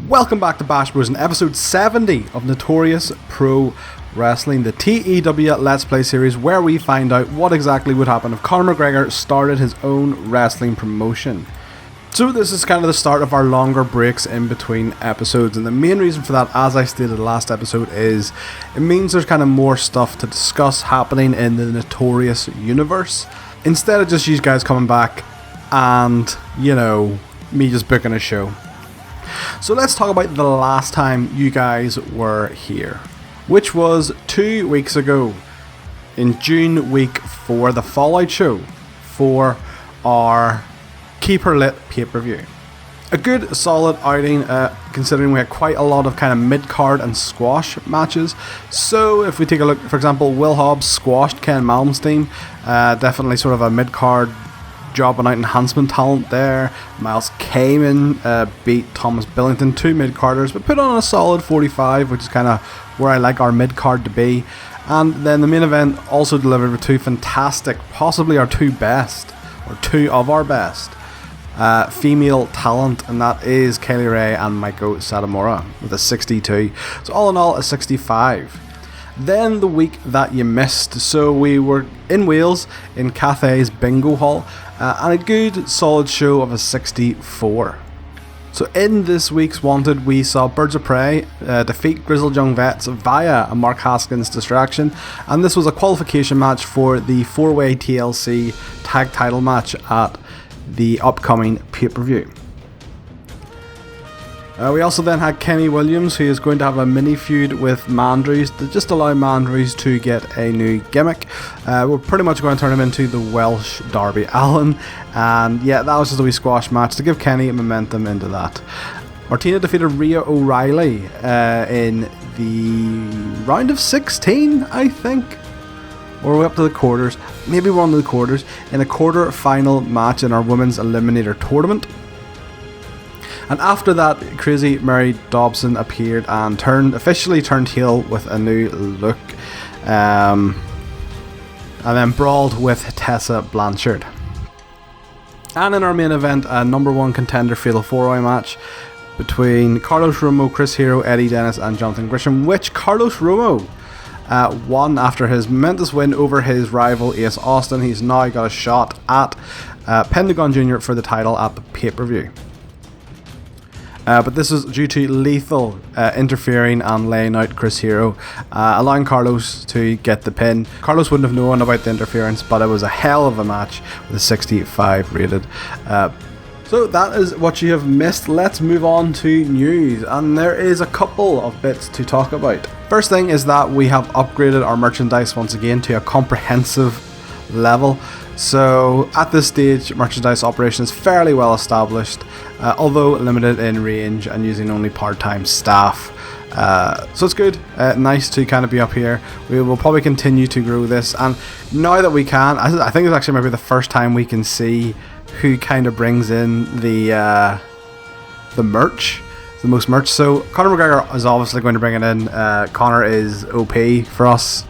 Welcome back to Bash Bros in episode 70 of Notorious Pro Wrestling, the TEW Let's Play series, where we find out what exactly would happen if Conor McGregor started his own wrestling promotion. So this is kind of the start of our longer breaks in between episodes, and the main reason for that, as I stated last episode, is it means there's kind of more stuff to discuss happening in the Notorious universe, instead of just you guys coming back and, you know, me just booking a show. So let's talk about the last time you guys were here, which was 2 weeks ago in June week 4, the Fallout show for our Keep Her Lit pay-per-view. A good solid outing, considering we had quite a lot of kind of mid-card and squash matches. So if we take a look, for example, Will Hobbs squashed Ken Malmsteen, definitely sort of a mid-card jobbing out enhancement talent there. Miles Kamen beat Thomas Billington, two mid-carders, but put on a solid 45, which is kind of where I like our mid-card to be. And then the main event also delivered with two fantastic, possibly our two best, or two of our best, female talent, and that is Kaylee Ray and Maiko Satomura with a 62. So all in all, a 65. Then the week that you missed, so we were in Wales in Cathay's Bingo Hall, and a good solid show of a 64. So in this week's Wanted, we saw Birds of Prey defeat Grizzled Young Vets via a Mark Haskins distraction, and this was a qualification match for the 4-way TLC tag title match at the upcoming pay-per-view. We also then had Kenny Williams, who is going to have a mini feud with Mandrews to just allow Mandrews to get a new gimmick. We're pretty much going to turn him into the Welsh Darby Allin, and yeah, that was just a wee squash match to give Kenny momentum into that. Martina defeated Rhea O'Reilly in the round of 16, I think. Or we're up to the quarters, maybe we're on to the quarters, in a quarter final match in our Women's Eliminator Tournament. And after that, Crazy Mary Dobson appeared and officially turned heel with a new look, and then brawled with Tessa Blanchard. And in our main event, a number one contender fatal 4-way match between Carlos Romo, Chris Hero, Eddie Dennis and Jonathan Gresham, which Carlos Romo won after his momentous win over his rival Ace Austin. He's now got a shot at Pentagon Jr. for the title at the pay-per-view. But this is due to Lethal interfering and laying out Chris Hero, allowing Carlos to get the pin. Carlos wouldn't have known about the interference, but it was a hell of a match with a 65 rated. So that is what you have missed. Let's move on to news, and there is a couple of bits to talk about. First thing is that we have upgraded our merchandise once again to a comprehensive level. So at this stage, merchandise operation is fairly well established, although limited in range and using only part-time staff. So it's good, nice to kind of be up here. We will probably continue to grow this, and now that we can, I think it's actually maybe the first time we can see who kind of brings in the merch, the most merch. So Conor McGregor is obviously going to bring it in. Conor is OP for us.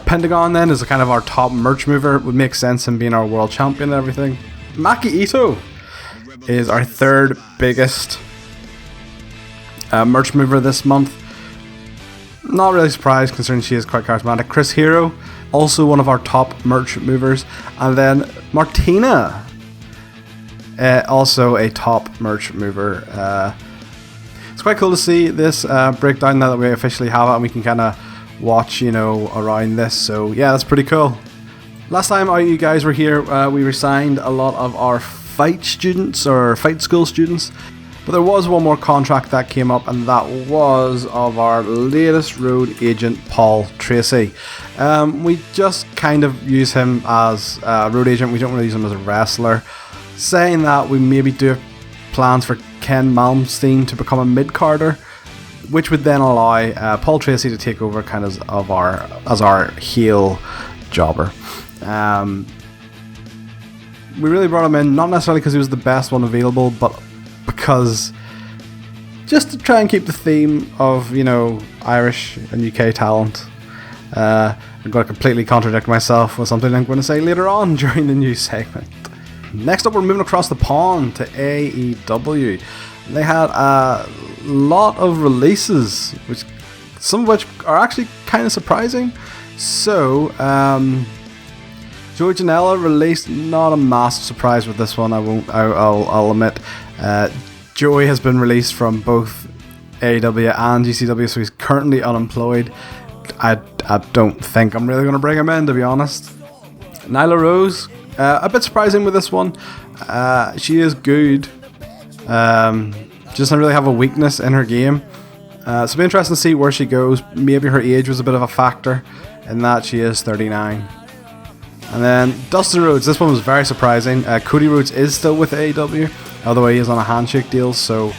Pentagon then is kind of our top merch mover. It would make sense him being our world champion and everything. Maki Ito is our third biggest merch mover this month. Not really surprised considering she is quite charismatic. Chris Hero, also one of our top merch movers. And then Martina, also a top merch mover. It's quite cool to see this breakdown now that we officially have it and we can kind of watch, you know, around this. So yeah, that's pretty cool. Last time you guys were here, we resigned a lot of our fight students or fight school students, but there was one more contract that came up, and that was of our latest road agent, Paul Tracy. We just kind of use him as a road agent. We don't really use him as a wrestler, saying that we maybe do have plans for Ken Malmsteen to become a mid-carder. which would then allow Paul Tracy to take over kind of as our heel jobber. We really brought him in, not necessarily because he was the best one available, but because just to try and keep the theme of, you know, Irish and UK talent. I'm going to completely contradict myself with something I'm going to say later on during the news segment. Next up, we're moving across the pond to AEW. They had a lot of releases, some of which are actually kind of surprising. So, Joey Janela released, not a massive surprise with this one. I'll admit. Joey has been released from both AEW and GCW, so he's currently unemployed. I don't think I'm really going to bring him in, to be honest. Nyla Rose, a bit surprising with this one. She is good. She doesn't really have a weakness in her game. So it'll be interesting to see where she goes. Maybe her age was a bit of a factor in that. She is 39. And then Dustin Rhodes, this one was very surprising. Cody Rhodes is still with AEW, although he is on a handshake deal, so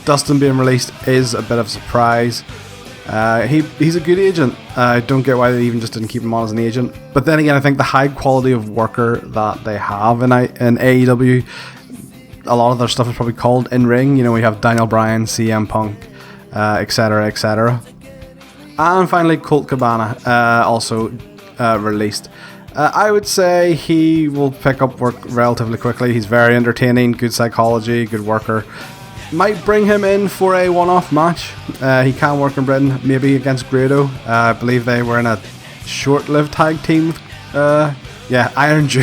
Dustin being released is a bit of a surprise. He's a good agent. I don't get why they even just didn't keep him on as an agent. But then again, I think the high quality of worker that they have in AEW, a lot of their stuff is probably called in-ring. You know, we have Daniel Bryan, CM Punk, etc., etc. And finally, Colt Cabana, also released. I would say he will pick up work relatively quickly. He's very entertaining, good psychology, good worker. Might bring him in for a one-off match. He can work in Britain, maybe against Grado. I believe they were in a short-lived tag team with, Iron Jew.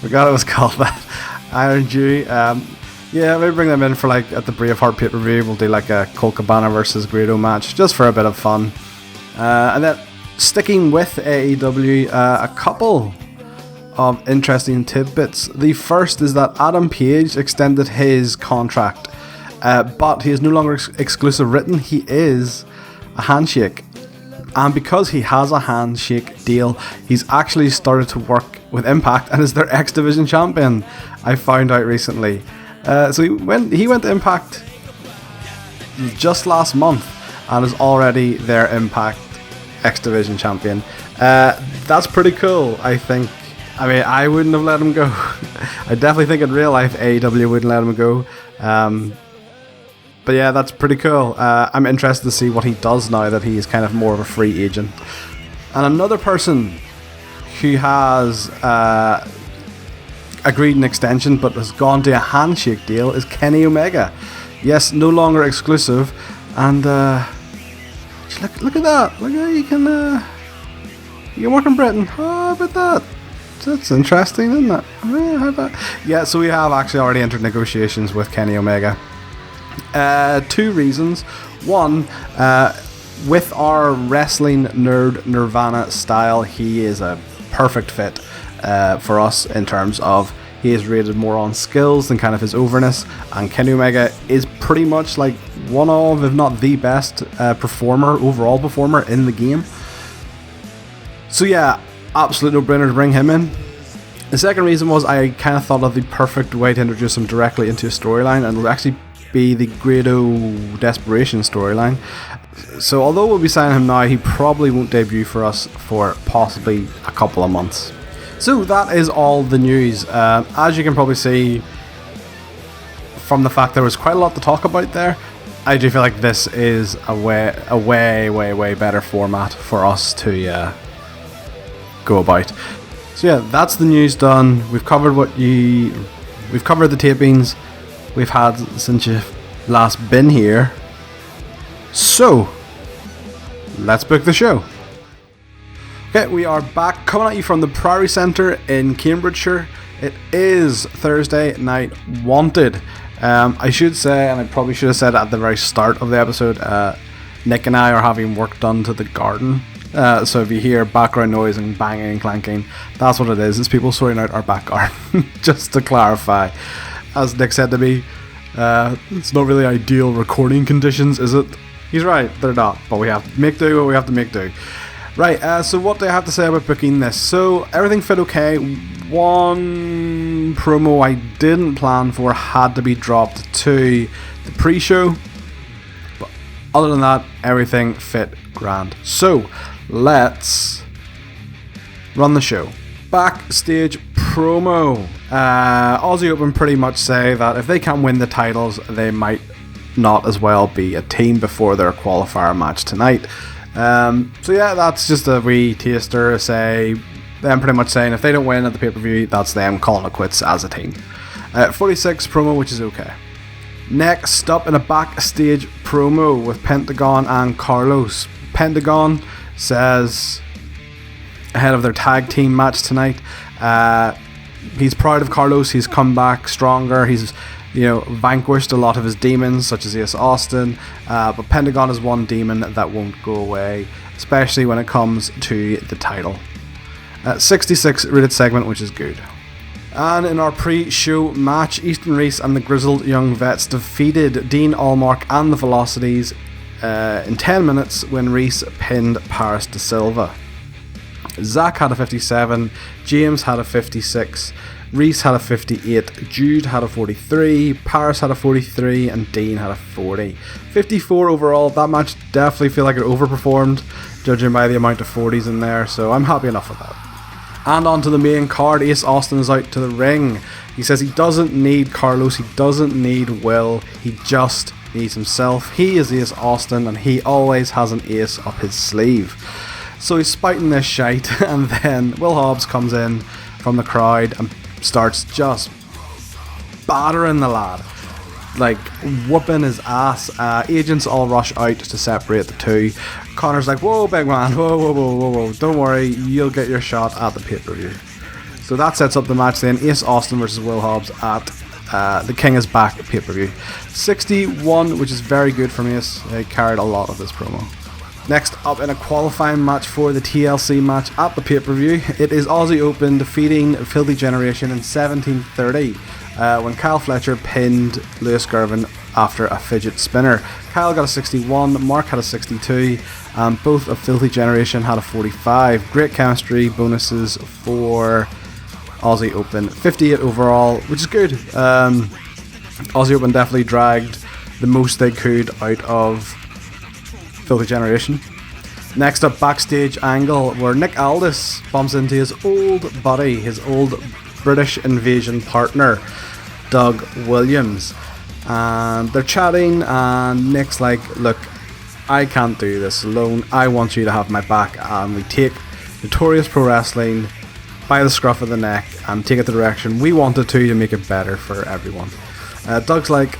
forgot it was called that. Iron Jew. Maybe bring them in for like at the Braveheart pay-per-view. We'll do like a Colt Cabana versus Grado match, just for a bit of fun. And then sticking with AEW, a couple of interesting tidbits. The first is that Adam Page extended his contract, but he is no longer exclusive written. He is a handshake, and because he has a handshake deal, he's actually started to work with Impact and is their X Division champion. I found out recently. So he went to Impact just last month and is already their Impact X Division champion. That's pretty cool, I think. I mean, I wouldn't have let him go. I definitely think in real life AEW wouldn't let him go. But yeah, that's pretty cool. I'm interested to see what he does now that he's kind of more of a free agent. And another person who has agreed an extension but has gone to a handshake deal is Kenny Omega. Yes, no longer exclusive. And look at that. Look how you can work in Britain. Oh, how about that? That's interesting, isn't it? How about? Yeah, so we have actually already entered negotiations with Kenny Omega. 2 reasons. One, with our wrestling nerd Nirvana style, he is a perfect fit for us in terms of he is rated more on skills than kind of his overness, and Kenny Omega is pretty much like one of, if not the best overall performer in the game. So yeah, absolute no-brainer to bring him in. The second reason was I kind of thought of the perfect way to introduce him directly into a storyline, and it would actually be the Grado Desperation storyline. So although we'll be signing him now, he probably won't debut for us for possibly a couple of months. So that is all the news. As you can probably see from the fact there was quite a lot to talk about there, I do feel like this is a way better format for us to go about. So yeah, that's the news done. We've covered the tapings we've had since you've last been here. So let's book the show. Okay, we are back coming at you from the Priory Centre in Cambridgeshire. It is Thursday Night Wanted. I should say, and I probably should have said at the very start of the episode, Nick and I are having work done to the garden. So if you hear background noise and banging and clanking, that's what it is. It's people sorting out our back garden. Just to clarify, as Nick said to me, it's not really ideal recording conditions, is it? He's right, they're not, but we have to make do what we have to make do. Right, so what do I have to say about booking this? So everything fit okay. One promo I didn't plan for had to be dropped to the pre-show. Other than that, everything fit grand. So, let's run the show. Backstage promo. Aussie Open pretty much say that if they can't win the titles, they might not as well be a team before their qualifier match tonight. So yeah, that's just a wee taster. Say them pretty much saying if they don't win at the pay-per-view, that's them calling it quits as a team. 46 promo, which is okay. Next up in a backstage promo with Pentagon and Carlos. Pentagon says ahead of their tag team match tonight, he's proud of Carlos. He's come back stronger. He's vanquished a lot of his demons, such as Ace Austin, but Pentagon is one demon that won't go away, especially when it comes to the title. 66 rated segment, which is good. And in our pre-show match, Easton Reese and the Grizzled Young Vets defeated Dean Allmark and the Velocities in 10 minutes when Reese pinned Paris De Silva. Zach had a 57, James had a 56, Reese had a 58, Jude had a 43, Paris had a 43, and Dean had a 40. 54 overall. That match definitely feel like it overperformed, judging by the amount of 40s in there, so I'm happy enough with that. And on to the main card, Ace Austin is out to the ring. He says he doesn't need Carlos, he doesn't need Will, he just needs himself. He is Ace Austin and he always has an ace up his sleeve. So he's spiting this shite, and then Will Hobbs comes in from the crowd and starts just battering the lad, like whooping his ass. Agents all rush out to separate the two. Connor's like, whoa big man, whoa, don't worry, you'll get your shot at the pay-per-view. So that sets up the match then, Ace Austin versus Will Hobbs at the King is Back pay-per-view. 61, which is very good for Ace. They carried a lot of this promo. Next up in a qualifying match for the TLC match at the pay-per-view, it is Aussie Open defeating Filthy Generation in 1730 when Kyle Fletcher pinned Lewis Gervin after a fidget spinner. Kyle got a 61, Mark had a 62, and both of Filthy Generation had a 45. Great chemistry bonuses for Aussie Open. 58 overall, which is good. Aussie Open definitely dragged the most they could out of Filthy Generation. Next up, backstage angle where Nick Aldis bumps into his old buddy, his old British Invasion partner, Doug Williams. And they're chatting, and Nick's like, look, I can't do this alone. I want you to have my back. And we take Notorious Pro Wrestling by the scruff of the neck and take it the direction we wanted to make it better for everyone. Doug's like,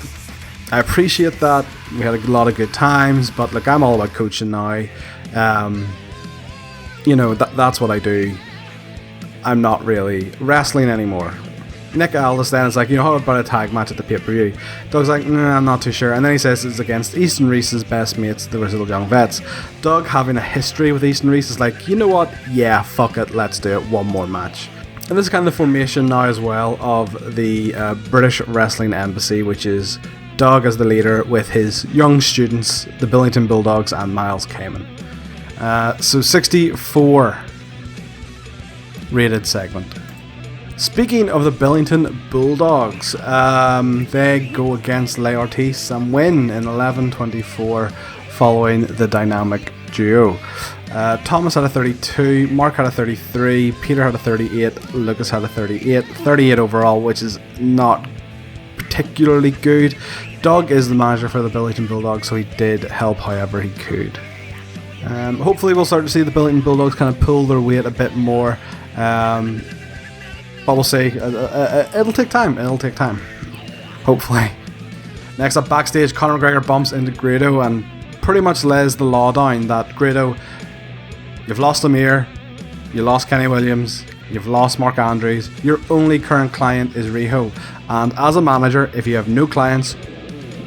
I appreciate that. We had a lot of good times, but look, I'm all about coaching now. That's what I do. I'm not really wrestling anymore. Nick Aldis then is like, how about a tag match at the pay-per-view? Doug's like, I'm not too sure. And then he says it's against Easton Reese's best mates, the Grizzled Young Vets. Doug, having a history with Easton Reese, is like, you know what? Yeah, fuck it, let's do it. One more match. And this is kind of the formation now as well of the British Wrestling Embassy, which is Doug as the leader with his young students, the Billington Bulldogs and Miles Kamen. So 64 rated segment. Speaking of the Billington Bulldogs, they go against Le Ortiz and win in 11:24 following the dynamic duo. Thomas had a 32, Mark had a 33, Peter had a 38, Lucas had a 38. 38 overall, which is not particularly good. Doug is the manager for the Billington Bulldogs, so he did help however he could. Hopefully we'll start to see the Billington Bulldogs kind of pull their weight a bit more. But we'll see. It'll take time. Hopefully. Next up backstage, Conor McGregor bumps into Grado and pretty much lays the law down that Grado, you've lost Amir, you lost Kenny Williams, you've lost Mark Andrews, your only current client is Riho, and as a manager, if you have no clients,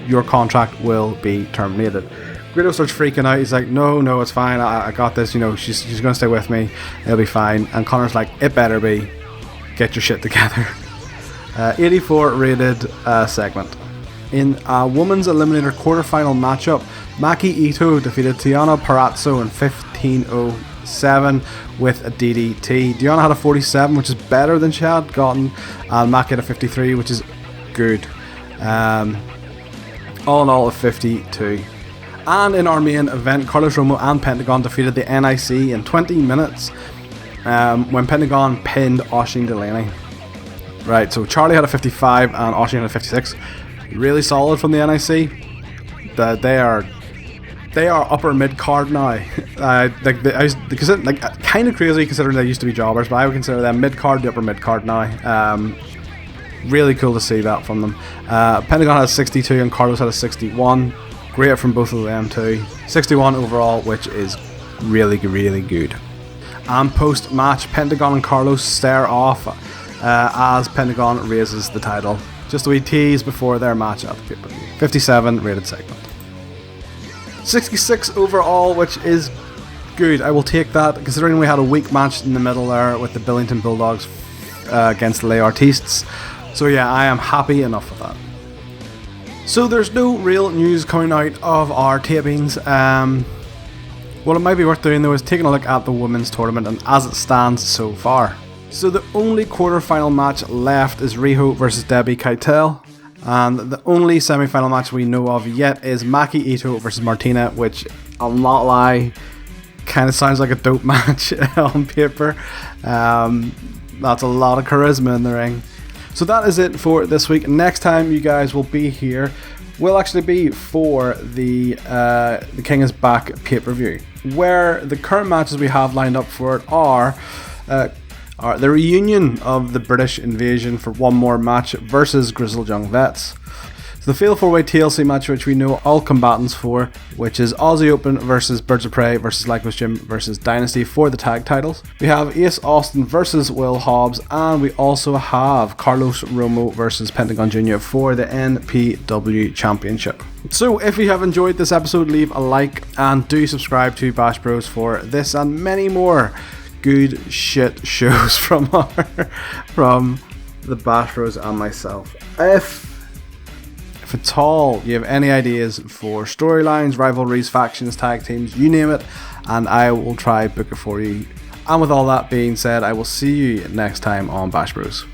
your contract will be terminated. Grado starts freaking out. He's like, no, it's fine, I got this, she's going to stay with me, it'll be fine. And Conor's like, it better be. Get your shit together. 84 rated segment. In a women's eliminator quarterfinal matchup, Maki Ito defeated Tiana Parazzo in 15:07 with a DDT. Tiana had a 47, which is better than she had gotten, and Maki had a 53, which is good. All in all, a 52. And in our main event, Carlos Romo and Pentagon defeated the NIC in 20 minutes when Pentagon pinned Oisin Delaney. Right, so Charlie had a 55 and Oisin had a 56. Really solid from the NIC. They are upper mid card now. Kind of crazy considering they used to be jobbers, but I would consider them mid card to upper mid card now. Really cool to see that from them. Pentagon had a 62 and Carlos had a 61. Great from both of them too. 61 overall, which is really good. And post match, Pentagon and Carlos stare off as Pentagon raises the title. Just a wee tease before their match at the pay-per-view. 57 rated segment. 66 overall, which is good. I will take that, considering we had a weak match in the middle there with the Billington Bulldogs against the Les Artistes. So yeah, I am happy enough with that. So there's no real news coming out of our tapings. What it might be worth doing though is taking a look at the women's tournament and as it stands so far. So the only quarter-final match left is Riho versus Debbie Keitel. And the only semi-final match we know of yet is Maki Ito versus Martina, which, I'll not lie, kind of sounds like a dope match on paper. That's a lot of charisma in the ring. So that is it for this week. Next time you guys will be here will actually be for the King is Back pay-per-view, where the current matches we have lined up for it are the reunion of the British Invasion for one more match versus Grizzled Young Vets. So the Fatal 4-Way TLC match, which we know all combatants for, which is Aussie Open versus Birds of Prey versus Lycos Gym versus Dynasty for the tag titles. We have Ace Austin versus Will Hobbs, and we also have Carlos Romo versus Pentagon Jr. for the NPW Championship. So if you have enjoyed this episode, leave a like and do subscribe to Bash Bros for this and many more good shit shows from the Bash Bros and myself. If at all you have any ideas for storylines, rivalries, factions, tag teams, you name it, and I will try book it for you. And with all that being said, I will see you next time on Bash Bros.